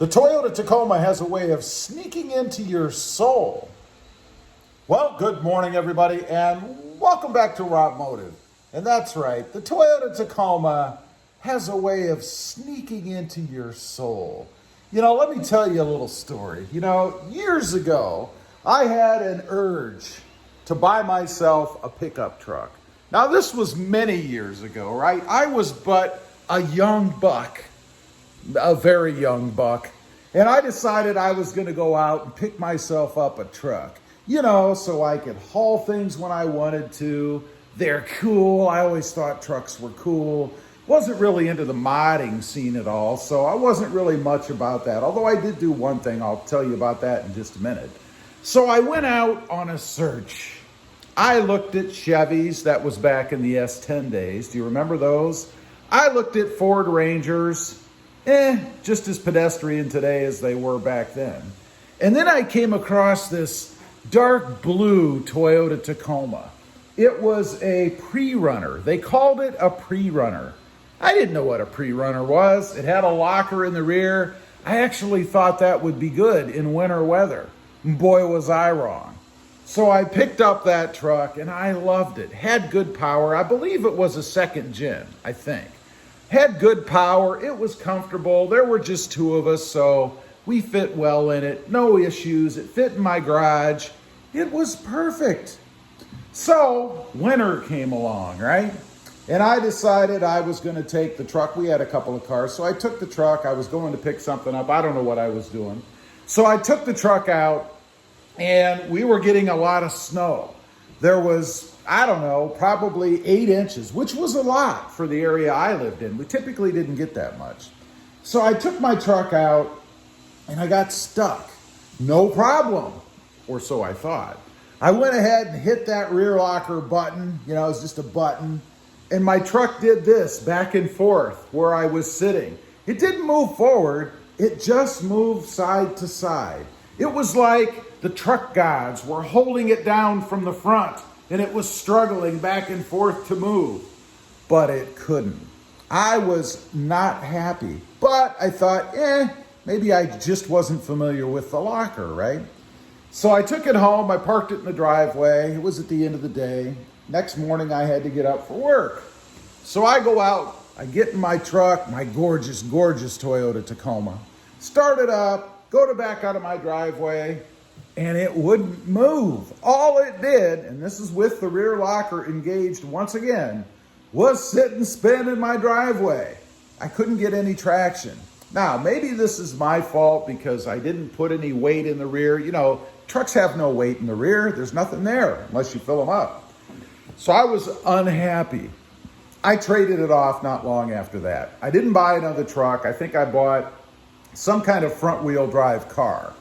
The Toyota Tacoma has a way of sneaking into your soul. Well, good morning, everybody, and welcome back to RobMotive. And that's right, the Toyota Tacoma has a way of sneaking into your soul. Let me tell you a little story. Years ago, I had an urge to buy myself a pickup truck. Now, this was many years ago, right? I was but a young buck, a very young buck, and I decided I was going to go out and pick myself up a truck, so I could haul things when I wanted to. They're cool. I always thought trucks were cool. Wasn't really into the modding scene at all, so I wasn't really much about that. Although I did do one thing, I'll tell you about that in just a minute. So I went out on a search. I looked at Chevys. That was back in the S10 days. Do you remember those? I looked at Ford Rangers, just as pedestrian today as they were back then. And then I came across this dark blue Toyota Tacoma. It was a pre-runner. They called it a pre-runner. I didn't know what a pre-runner was. It had a locker in the rear. I actually thought that would be good in winter weather. Boy, was I wrong. So I picked up that truck and I loved it. Had good power. I believe it was a second gen, I think. Had good power. It was comfortable. There were just two of us, so we fit well in it. No issues. It fit in my garage. It was perfect. So winter came along, right? And I decided I was going to take the truck. We had a couple of cars, so I took the truck. I was going to pick something up. I don't know what I was doing. So I took the truck out, and we were getting a lot of snow. There was, probably 8 inches, which was a lot for the area I lived in. We typically didn't get that much. So I took my truck out, and I got stuck. No problem, or so I thought. I went ahead and hit that rear locker button. It was just a button. And my truck did this back and forth where I was sitting. It didn't move forward. It just moved side to side. It was like the truck gods were holding it down from the front and it was struggling back and forth to move. But it couldn't. I was not happy. But I thought, maybe I just wasn't familiar with the locker, right? So I took it home. I parked it in the driveway. It was at the end of the day. Next morning, I had to get up for work. So I go out, I get in my truck, my gorgeous, gorgeous Toyota Tacoma, start it up, go back out of my driveway, and it wouldn't move. All it did, and this is with the rear locker engaged once again, was sit and spin in my driveway. I couldn't get any traction. Now, maybe this is my fault because I didn't put any weight in the rear. Trucks have no weight in the rear. There's nothing there unless you fill them up. So I was unhappy. I traded it off not long after that. I didn't buy another truck. I think I bought some kind of front wheel drive car.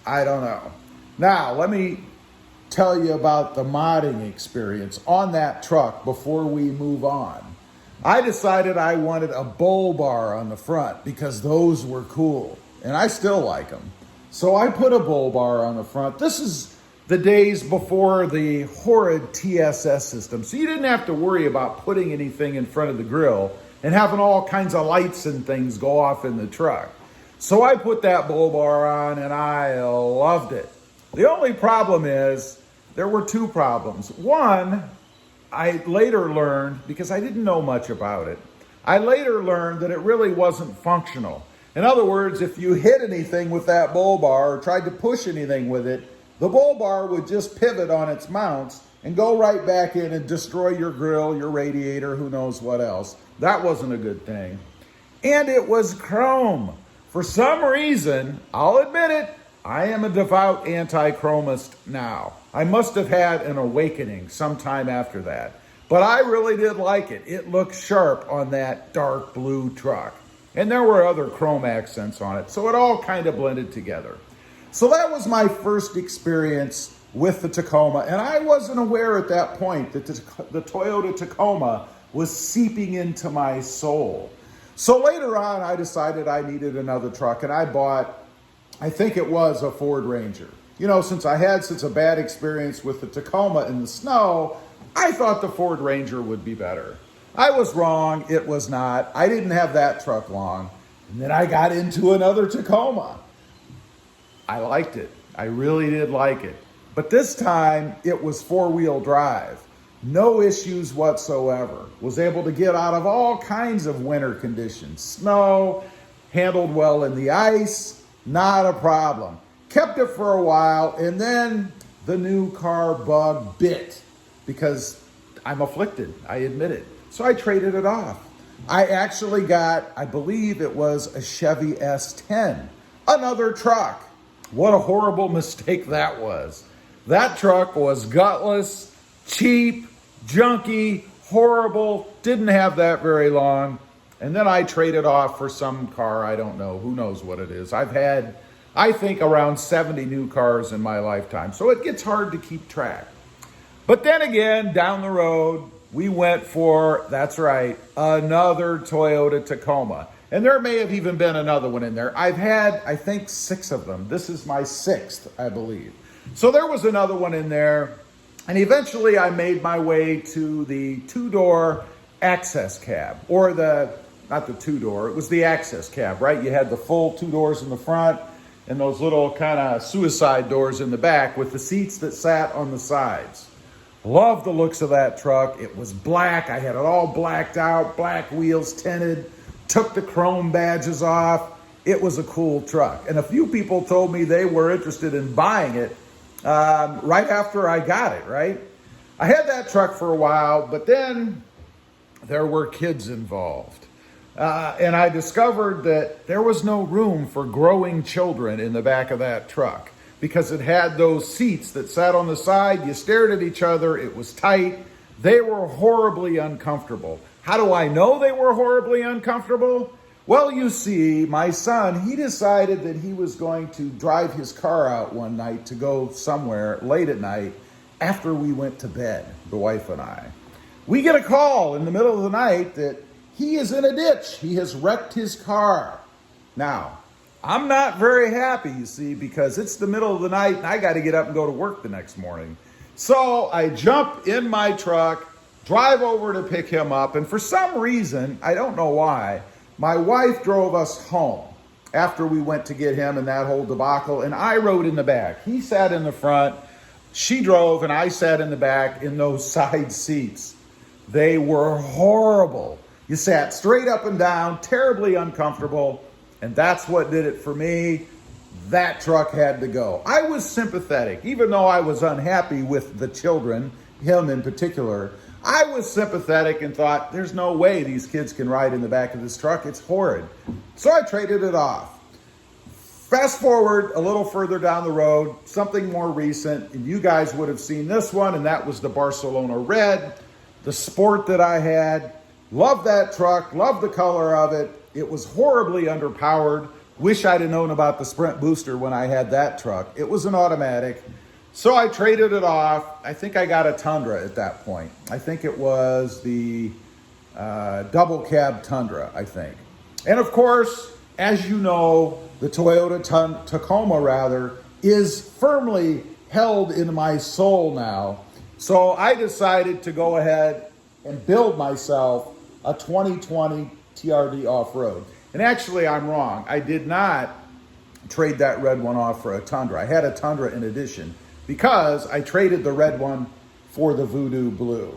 I don't know. Now, let me tell you about the modding experience on that truck before we move on. I decided I wanted a bull bar on the front because those were cool, and I still like them. So I put a bull bar on the front. This is the days before the horrid TSS system. So you didn't have to worry about putting anything in front of the grill and having all kinds of lights and things go off in the truck. So I put that bull bar on and I loved it. The only problem is there were two problems. One, I later learned, because I didn't know much about it, I later learned that it really wasn't functional. In other words, if you hit anything with that bull bar or tried to push anything with it, the bull bar would just pivot on its mounts and go right back in and destroy your grill, your radiator, who knows what else. That wasn't a good thing. And it was chrome. For some reason, I'll admit it, I am a devout anti-chromist now. I must have had an awakening sometime after that. But I really did like it. It looked sharp on that dark blue truck. And there were other chrome accents on it. So it all kind of blended together. So that was my first experience with the Tacoma. And I wasn't aware at that point that the Toyota Tacoma was seeping into my soul. So later on, I decided I needed another truck. And I bought, I think it was a Ford Ranger. Since I had such a bad experience with the Tacoma in the snow, I thought the Ford Ranger would be better. I was wrong. It was not. I didn't have that truck long. And then I got into another Tacoma. I liked it. I really did like it. But this time it was four-wheel drive. No issues whatsoever. Was able to get out of all kinds of winter conditions. Snow, handled well in the ice, not a problem. Kept it for a while, and then the new car bug bit because I'm afflicted, I admit it. So I traded it off. I actually got, I believe it was a Chevy S10, another truck. What a horrible mistake that was. That truck was gutless, cheap, junky, horrible, didn't have that very long. And then I traded off for some car, I don't know, who knows what it is. I've had, I think, around 70 new cars in my lifetime, so it gets hard to keep track. But then again, down the road, we went for, that's right, another Toyota Tacoma. And there may have even been another one in there. I've had, I think, 6 of them. This is my 6th, I believe. So there was another one in there. And eventually I made my way to the 2-door access cab, or not the 2-door, it was the access cab, right? You had the full 2 doors in the front and those little kind of suicide doors in the back with the seats that sat on the sides. Loved the looks of that truck. It was black. I had it all blacked out, black wheels tinted, took the chrome badges off. It was a cool truck. And a few people told me they were interested in buying it right after I got it, right? I had that truck for a while, but then there were kids involved. And I discovered that there was no room for growing children in the back of that truck because it had those seats that sat on the side. You stared at each other. It was tight. They were horribly uncomfortable. How do I know they were horribly uncomfortable? Well, you see, my son, he decided that he was going to drive his car out one night to go somewhere late at night after we went to bed, the wife and I. We get a call in the middle of the night that he is in a ditch. He has wrecked his car. Now, I'm not very happy, you see, because it's the middle of the night and I got to get up and go to work the next morning. So I jump in my truck, drive over to pick him up, and for some reason, I don't know why, my wife drove us home after we went to get him and that whole debacle, and I rode in the back. He sat in the front, she drove, and I sat in the back in those side seats. They were horrible. You sat straight up and down, terribly uncomfortable, and that's what did it for me. That truck had to go. I was sympathetic, even though I was unhappy with the children, him in particular. I was sympathetic and thought, there's no way these kids can ride in the back of this truck. It's horrid. So I traded it off. Fast forward a little further down the road, something more recent, and you guys would have seen this one, and that was the Barcelona Red, the Sport that I had. Loved that truck, loved the color of it. It was horribly underpowered. Wish I'd have known about the Sprint Booster when I had that truck. It was an automatic. So I traded it off. I think I got a Tundra at that point. I think it was the double cab Tundra, I think. And of course, as you know, the Toyota Tacoma is firmly held in my soul now. So I decided to go ahead and build myself a 2020 TRD off-road. And actually, I'm wrong. I did not trade that red one off for a Tundra. I had a Tundra in addition because I traded the red one for the Voodoo Blue.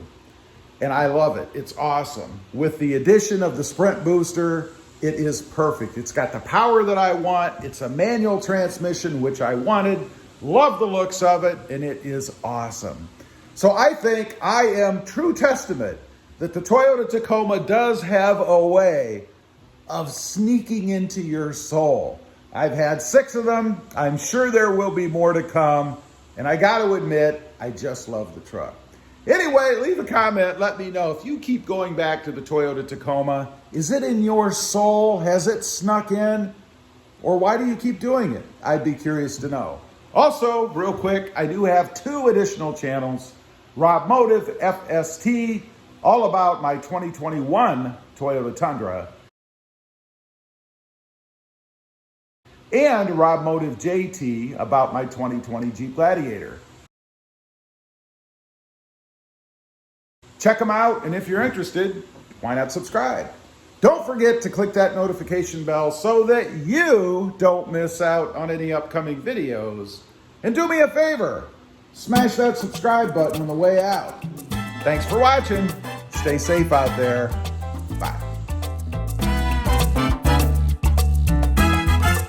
And I love it. It's awesome. With the addition of the Sprint Booster, it is perfect. It's got the power that I want. It's a manual transmission, which I wanted. Love the looks of it, and it is awesome. So I think I am true testament that the Toyota Tacoma does have a way of sneaking into your soul. I've had 6 of them. I'm sure there will be more to come. And I got to admit, I just love the truck. Anyway, leave a comment. Let me know if you keep going back to the Toyota Tacoma. Is it in your soul? Has it snuck in? Or why do you keep doing it? I'd be curious to know. Also, real quick, I do have 2 additional channels. RobMotive FST, all about my 2021 Toyota Tundra. And RobMotive JT, about my 2020 Jeep Gladiator. Check them out, and if you're interested, why not subscribe? Don't forget to click that notification bell so that you don't miss out on any upcoming videos. And do me a favor, smash that subscribe button on the way out. Thanks for watching. Stay safe out there.